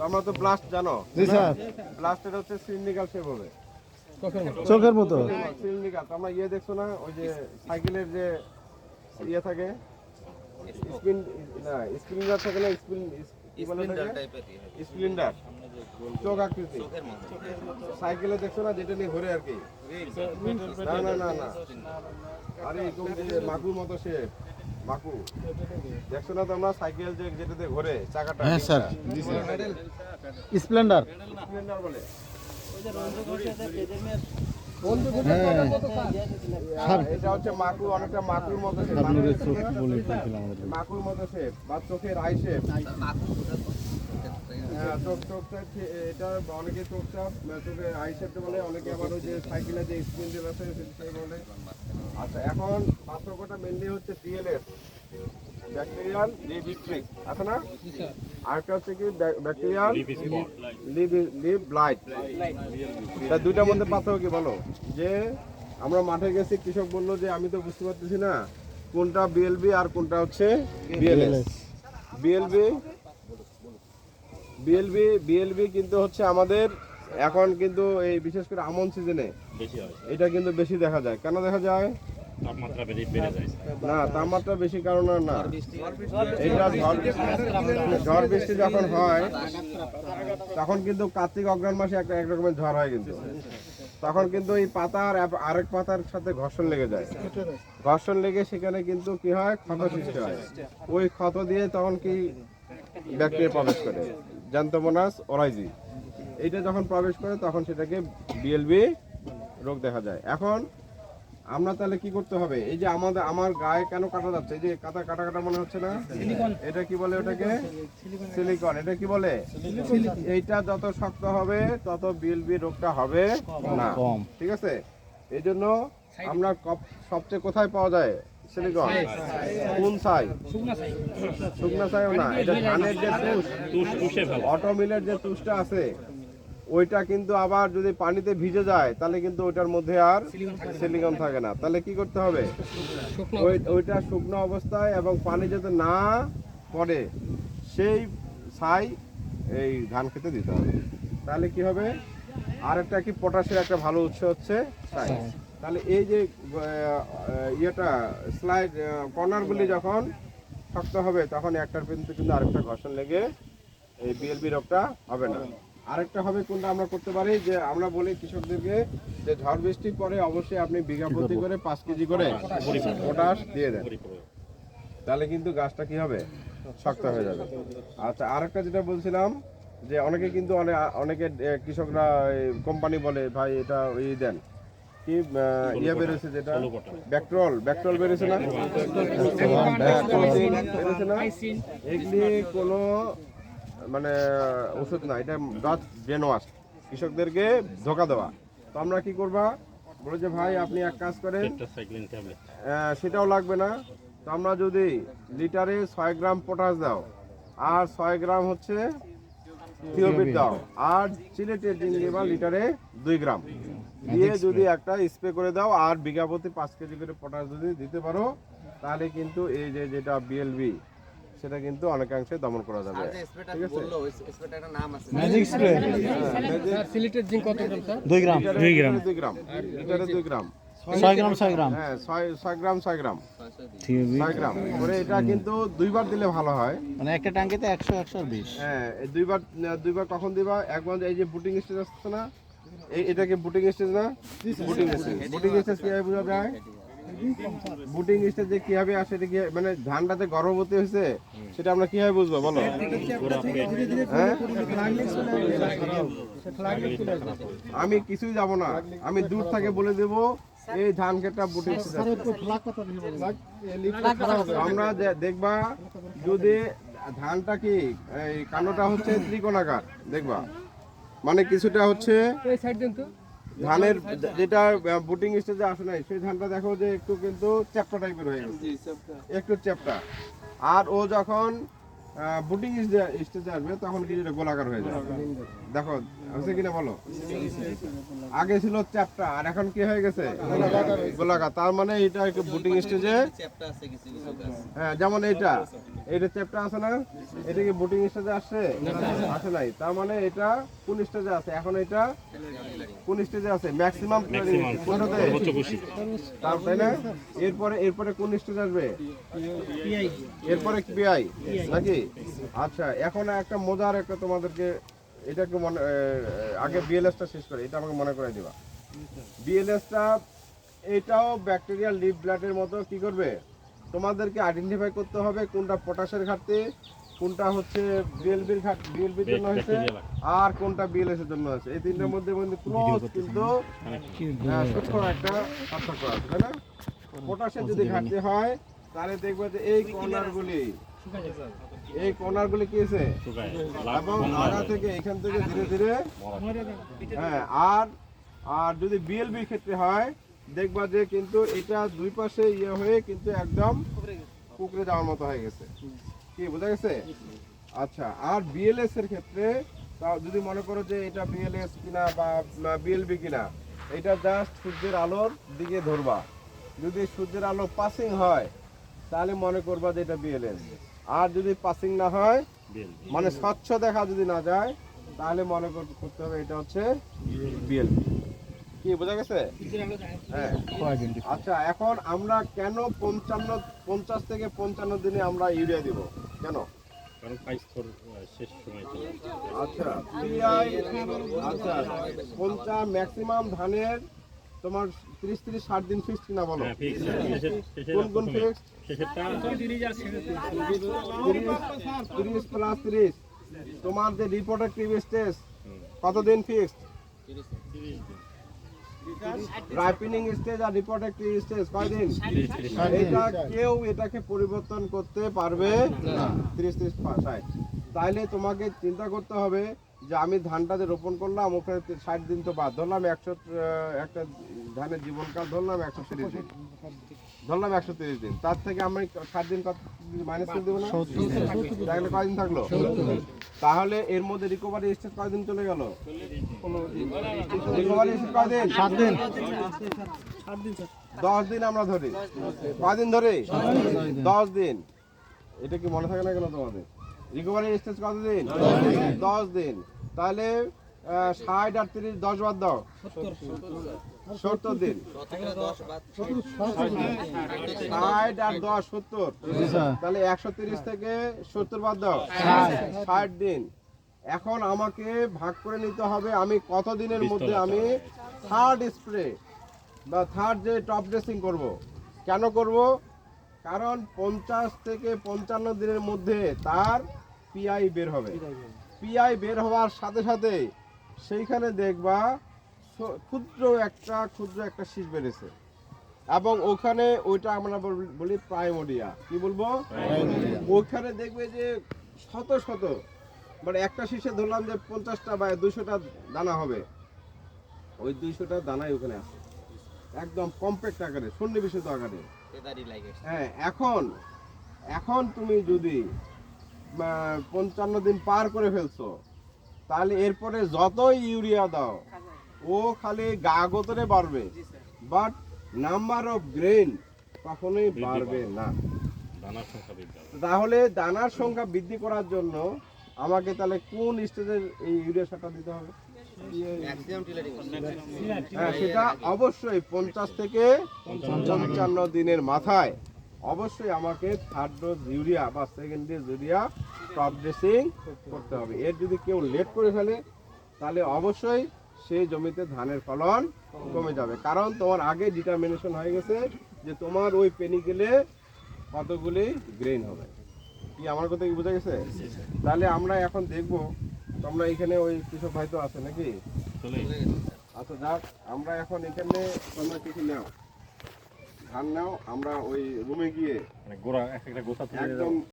আমরা তো ব্লাস্ট জানো? জি স্যার। ব্লাস্টের হচ্ছে সিলিন্ড্রিক্যাল শেপ হবে, চোখের মতো। সিলিন্ড্রিক্যাল। আমরা ইয়ে দেখছো না, ওই যে সাইকেলের যে ইয়ে থাকে, স্পিন না স্প্রিন্টার থাকে না, স্প্লিন্টার চোখ আকৃতি সাইকেলে দেখছো না, যেটা নিয়ে ঘোরে আর কি। না না না না, আরে এরকম যে মাকুর মতো শেপ, মাকু দেখছো না তোমরা, সাইকেল যে যেটাতে ঘোরে চাকাটা। হ্যাঁ স্যার, জি স্যার। স্প্লেন্ডার। স্প্লেন্ডার বলে। হ্যাঁ, এটা হচ্ছে মাকু, অনেকটা মাকুর মতো শেপ, আপনাদের চোখ বলে ফেলছিলাম আমাদের। মাকুর মতো শেপ বা চোখের আই শেপ। হ্যাঁ, চোখটা এটা অনেকে চোখটা চোখের আই শেপটা বলে, অনেকে আবার ওই যে সাইকেলের যে স্প্লিন্টার আছে সেটা বলে। আচ্ছা, এখন পার্থক্যটা মেনলি হচ্ছে ডিএলএস, ব্যাকটেরিয়াল লিভ স্ট্রিক আছে না, আরেকটা হচ্ছে কি ব্যাকটেরিয়াল লিভ লাইট। তা দুইটার মধ্যে পার্থক্য কি বলো? যে আমরা মাঠে গেছি, কৃষক বললো যে আমি তো বুঝতে পারতেছি না কোনটা বিএলবি আর কোনটা হচ্ছে বিএলএস। বিএলবি কিন্তু হচ্ছে আমাদের এখন কিন্তু এই বিশেষ করে আমন সিজনে এটা কিন্তু বেশি দেখা যায়। কেন দেখা যায়? তাপমাত্রা বেড়ে যায় না, তাপমাত্রা বেশি কারণে না, এটা ঝড় বৃষ্টি যখন হয় তখন কিন্তু কার্তিক অগ্রহায়ণ মাসে এক রকমের ঝড় হয়, কিন্তু তখন কিন্তু এই পাতার আরেক পাতার সাথে ঘর্ষণ লেগে যায়। ঘর্ষণ লেগে সেখানে কিন্তু কি হয়, ক্ষত সৃষ্টি হয়। ওই ক্ষত দিয়ে তখন কি ব্যাকটেরিয়া প্রবেশ করে, জ্যান্থোমোনাস ওরাইজি। এইটা যখন প্রবেশ করে তখন সেটাকে বিএলবি রোগ দেখা যায়। এখন আমরা তাহলে কি করতে হবে? এই যে আমার গায়ে কেন কাটা যাচ্ছে, এই যে কাটা মনে হচ্ছে না, এটা কি বলে? ওটাকে সিলিকন। এটা কি বলে? এইটা যত শক্ত হবে তত বিএলবি রোগটা হবে না, ঠিক আছে? এই জন্য আমরা সবচেয়ে কোথায় পাওয়া যায় সিলিকন? কোন ছাই? শুকনা ছাইও না, এটা ধানের যে অটোমিলের যে তুষটা আছে ওইটা কিন্তু আবার যদি পানিতে ভিজে যায় তাহলে কিন্তু ওইটার মধ্যে আর সিলিকন থাকে না। তাহলে কি করতে হবে? ওইটা শুকনো অবস্থায় এবং পানি যাতে না পড়ে সেই ছাই এই ধান খেতে দিতে হবে। তাহলে কি হবে? আর একটা কি পটাশের একটা ভালো উৎস হচ্ছে ছাই। তাহলে এই যে ইয়েটা স্লাইড কর্নারগুলি যখন শক্ত হবে তখন একটার কিন্তু আরেকটা ঘর্ষণ লেগে এই বিএলবি রোগটা হবে না। আরেকটা হবে কোনটা আমরা করতে পারি, যে আমরা বলি কৃষকদেরকে যে ঝড় বৃষ্টির পরে অবশ্যই আপনি বিঘা প্রতি করে 5 কেজি করে পটাশ দিয়ে দেন, তাহলে কিন্তু গাছটা কি হবে, শক্ত হয়ে যাবে। আচ্ছা, আরেকটা যেটা বলছিলাম যে অনেকে কিন্তু অনেকে কৃষকরা কোম্পানি বলে ভাই এটা ওই দেন কি ইয়ে বেরোছে, যেটা ব্যাকট্রল বেরোছে না, বেরোছে না, এগুলি কোনো মানে ওষুধ না, এটা ডচ ব্রেনওয়াশ, কৃষকদেরকে ধোকা দেওয়া। তো আমরা কি করবা, বলে যে ভাই আপনি এক কাজ করেন, সেটাও লাগবে না। তো আমরা যদি লিটারে 6 গ্রাম পটাশ দাও আর 6 গ্রাম হচ্ছে থিওপিট দাও আর সিলেটের জিঙ্ক দিবা লিটারে 2 গ্রাম দিয়ে যদি একটা স্প্রে করে দাও আর বিঘা প্রতি 5 কেজি করে পটাশ যদি দিতে পারো, তাহলে কিন্তু এই যে যেটা বিএলবি সেটা কিন্তু অনেকাংশে দমন করা যাবে। ঠিক আছে, ম্যাজিক স্প্রে। সিলেটের জিঙ্ক কত গ্রাম স্যার? 2 গ্রাম। 2 গ্রাম লিটারে 2 গ্রাম। 6 গ্রাম 6 গ্রাম। হ্যাঁ, 6 গ্রাম 6 গ্রাম 6 গ্রাম করে। এটা কিন্তু দুইবার দিলে ভালো হয়, মানে একটা ট্যাঙ্কিতে 100 120। হ্যাঁ, দুইবার কখন দিবা? একবার এই যে বুটিং স্টেজ আসছে না, এটাকে বুটিং স্টেজ না, বুটিং স্টেজ কিভাবে বোঝা যায়? বুটিং স্টেজে কিভাবে আসে, এটা কি মানে ধানটাতে গর্ভবতী হয়েছে সেটা আমরা কিভাবে বুঝবো বলো? হ্যাঁ, আমি কিছুই যাব না, আমি দূর থেকে বলে দেব এই ধান ক্ষেতটা বুটিং স্টেজ। আমরা দেখবা যদি ধানটা কি এই কান্ডটা হচ্ছে ত্রিকোণাকার দেখবা, মানে কিছুটা হচ্ছে ধানের যেটা বুটিং স্টেজে আসে নাই সেই ধানটা দেখো যে একটু কিন্তু চ্যাপ্টা টাইপের হয়ে গেছে, একটু চ্যাপ্টা। আর ও যখন বুটিং স্টেজে আসবে তখন কিছুটা গোলাকার হয়ে যাবে। দেখো হচ্ছে কিনা বলো? আগে ছিল চ্যাপ্টা আর এখন কি হয়ে গেছে, গোলাকার। তার মানে এটা একটু বুটিং স্টেজে, হ্যাঁ, যেমন এটা চ্যাপ্টার আছে না? এটা কি বুটিং স্টেজে আসছে? আসে নাই। তার মানে এটা কোন স্টেজে আছে? এখন এটা কোন স্টেজে আছে? ম্যাক্সিমাম সর্বোচ্চ খুশি তাই না? এরপরে কোন স্টেজ আসবে? এরপরে পিআই নাকি? আচ্ছা, এখন একটা মজার একটা তোমাদেরকে এটাকে আগে বিএলএসটা শেষ করে এটা আমাকে মনে করে দিবা। বিএলএসটা এটাও ব্যাকটেরিয়াল লিভ ব্লাডের মতো কি করবে? তোমাদেরকে আইডেন্টিফাই করতে হবে কোনটা পটাশের ঘাটতি, কোনটা হচ্ছে বিএলবির জন্য হয়েছে, আর কোনটা বিএলএস এর জন্য হয়েছে। এই তিনটার মধ্যে ক্লোজ কিন্তু সূক্ষ্ম একটা পার্থক্য আছে, তাই না? পটাশের যদি ঘাটতি হয় তাহলে দেখবে যে এই কর্নারগুলি কি আছে এবং আগা থেকে এখান থেকে ধীরে ধীরে হ্যাঁ আর যদি বিএলবির ক্ষেত্রে হয় দেখবা যে কিন্তু এটা দুই পাশে ইয়ে হয়ে কিন্তু একদম কুকড়ে যাওয়ার মতো হয়ে গেছে। কি বোঝা গেছে? আচ্ছা, আর বিএলএস এর ক্ষেত্রে তাও যদি মনে করো যে এটা বিএলএস কিনা বা বিএলবি কিনা, এটা জাস্ট সূর্যের আলোর দিকে ধরবা। যদি সূর্যের আলো পাসিং হয় তাহলে মনে করবা যে এটা বিএলএস, আর যদি পাসিং না হয় মানে স্বচ্ছ দেখা যদি না যায় তাহলে মনে করতে হবে এটা হচ্ছে বিএলবি। কি বোঝা গেছে? হ্যাঁ। আচ্ছা, এখন আমরা কেন 50 থেকে 55 দিনে আমরা ইউরিয়া দিব কেন? কারণ পাইস্তর শেষ সময় চলে আচ্ছা, পিআই আচ্ছা 50 ম্যাক্সিমাম ধানের তোমার 30-60 দিন ফিক্সড কিনা বলো? হ্যাঁ ফিক্স কোন ফিক্সড? শেষেরটা 30 প্লাস 30 তোমার যে রিপ্রোডাক্টিভ স্টেজ কতদিন ফিক্সড? রাইপেনিং স্টেজ আর রিপ্রোডাক্টিভ স্টেজ কয়দিন? এটা কেউ এটাকে পরিবর্তন করতে পারবে না। 30-60 তাইলে তোমাকে চিন্তা করতে হবে যে আমি ধানটা যে রোপণ করলাম ওখানে 60 দিন তো বাদ ধরলাম, 100 একটা ধানের জীবনকাল ধরলাম 130 দিন, ধরলাম 130 দিন, তার থেকে আমি 60 দিন মাইনাস করে দেবো না? তাহলে কয়দিন থাকলো? তাহলে এর মধ্যে রিকভারি স্টেজ কয়দিন চলে গেল? রিকভারি স্টেজ কয়দিন? 7 দিন 10 দিন আমরা ধরি। কয়দিন ধরে? 10 দিন। এটা কি মনে থাকে না কেন তোমাদের? রিকভারি স্টেজ কতদিন? 10 দিন। তাহলে 60 আর 30 10 বাদ দাও, 70 দিন। 60 আর 10 70, তাহলে 130 থেকে 70 বাদ দাও, 60 দিন। এখন আমাকে ভাগ করে নিতে হবে আমি কত দিনের মধ্যে আমি থার্ড স্প্রে বা থার্ড যে টপ ড্রেসিং করব। কেন করব? কারণ 50 থেকে 55 দিনের মধ্যে তার পিআই বের হবে। পিআই বের হওয়ার সাথে সাথে সেইখানে দেখবা ক্ষুদ্র একটা শীষ বেড়েছে এবং ওখানে ওইটা আমরা বলি প্রাইমোডিয়া। কি বলবো? ওখানে দেখবে যে শত শত মানে একটা শীষে ধরলাম যে 50টা বা 200টা দানা হবে, ওই 200টা দানাই ওখানে আছে একদম কম্প্যাক্ট আকারে, সন্নিবেশিত আকারে। হ্যাঁ, এখন তুমি যদি 55 দিন পার করে ফেলছো তাহলে এরপরে যতই ইউরিয়া দাও ও খালি গাগতরে বাড়বে, বাট নাম্বার অফ গ্রেন কখনোই বাড়বে না। দানার সংখ্যা বৃদ্ধি হবে। তাহলে দানার সংখ্যা বৃদ্ধি করার জন্য আমাকে তাহলে কোন স্টেজের এই ইউরিয়া সারটা দিতে হবে? হ্যাঁ, সেটা অবশ্যই 50 থেকে 55 দিনের মাথায় অবশ্যই আমাকে থার্ড ডোজ ইউরিয়া বা second dose urea top dressing করতে হবে। এর যদি কেউ লেট করে ফেলে তাহলে অবশ্যই সেই জমিতে ধানের ফলন কমে যাবে, কারণ তোমার আগে ডিটারমিনেশন হয়ে গেছে যে তোমার ওই পেনিকেলে কতগুলি গ্রেন হবে। কি আমার কথা কি বোঝা গেছে? তাহলে আমরা এখন দেখব, তোমরা এখানে ওই কৃষক ভাই তো আছে নাকি? আচ্ছা যাক, আমরা এখন এখানে তোমরা কিছু নাও, ধান নাও, আমরা ওই রুমে গিয়ে মানে গোড়া একটা গোছা তুলে একদম